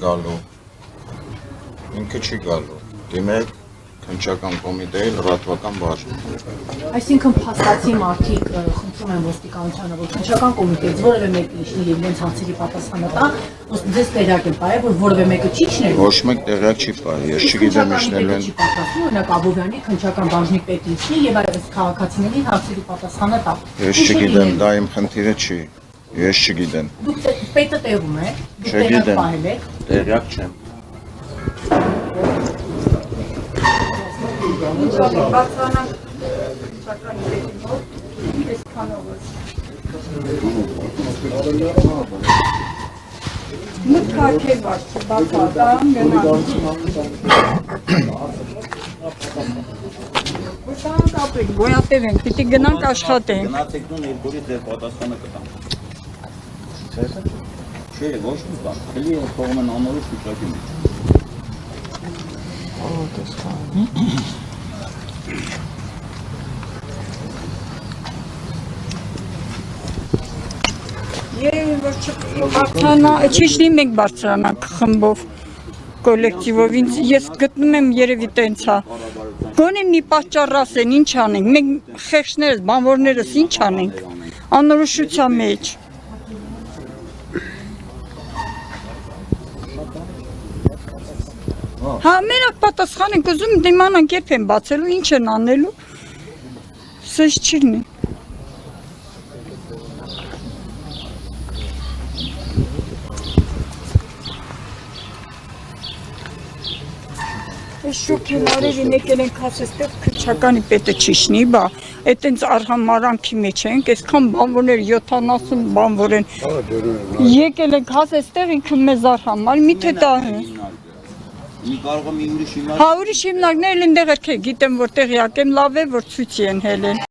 գալու։ Ինքը չի գալու։ Դիմեք քննչական կոմիտեի լրատվական բաժին։ Այսինքն փաստացի մարդիկ խնդրում են ոստիկանությանը, որ քննչական կոմիտեից որևէ մեկը իջնի եւ իրենց հարցերի պատասխանը տա, ոսկ ձեզ տեղյակ են պահել, որ որևէ մեկը չի իջնել։ Ոչ մեկ տեղյակ չի պահի, ես չգիտեմ իջնելու են։ Չի պատասխանում, օրինակ Աբովյանի քննչական բաժնի պետը իջնի եւ այս քաղաքացիների հարցերի պատասխանը տա։ Ես չգիտեմ, դա իմ խնդիրը չի։ Ես չգիտեմ։ Դուք պետը տեղում եք, դուք Չգիտեմ։ պահել եք։ Տեղյակ չեմ։ Գոյատև ենք, պիտի գնանք աշխատենք։ Գնացեք դու ներգորից ձեր պատասխանը կտանք։ Չէ, ոչ մի բան, քելի թողում են անորոշ վիճակի մեջ։ Երևի որ չիշնի մենք բարձրանանք խմբով, կոլեկտիվով, ես գտնում եմ երևի տենց է, գոնե մի պատճառ ասեն, ինչ անենք, մենք խեղճներս, բանվորներս ինչ անենք, անորոշության մեջ։ Հա, մենակ պատասխան ենք ուզում դիմանանք երբ են բացելու, ինչ են անելու, սեզ չի լինի։ Շոքելարերին եկել ենք ասեստեղ քրչականի պետը չիշնի, բա, էտենց արհամարանքի մեջ ենք, այսքան բանվորներ, 70 բանվոր են, եկել ենք ասեստեղ ինքը մեզ արհամար, միթե դա է։ Կարող եմ ուրիշ հիմնակ։ Հա, ուրիշ հիմնակներ են դեղեր, գիտեմ որտեղ յակ եմ, լավ է, որ ցույցի են հելեն։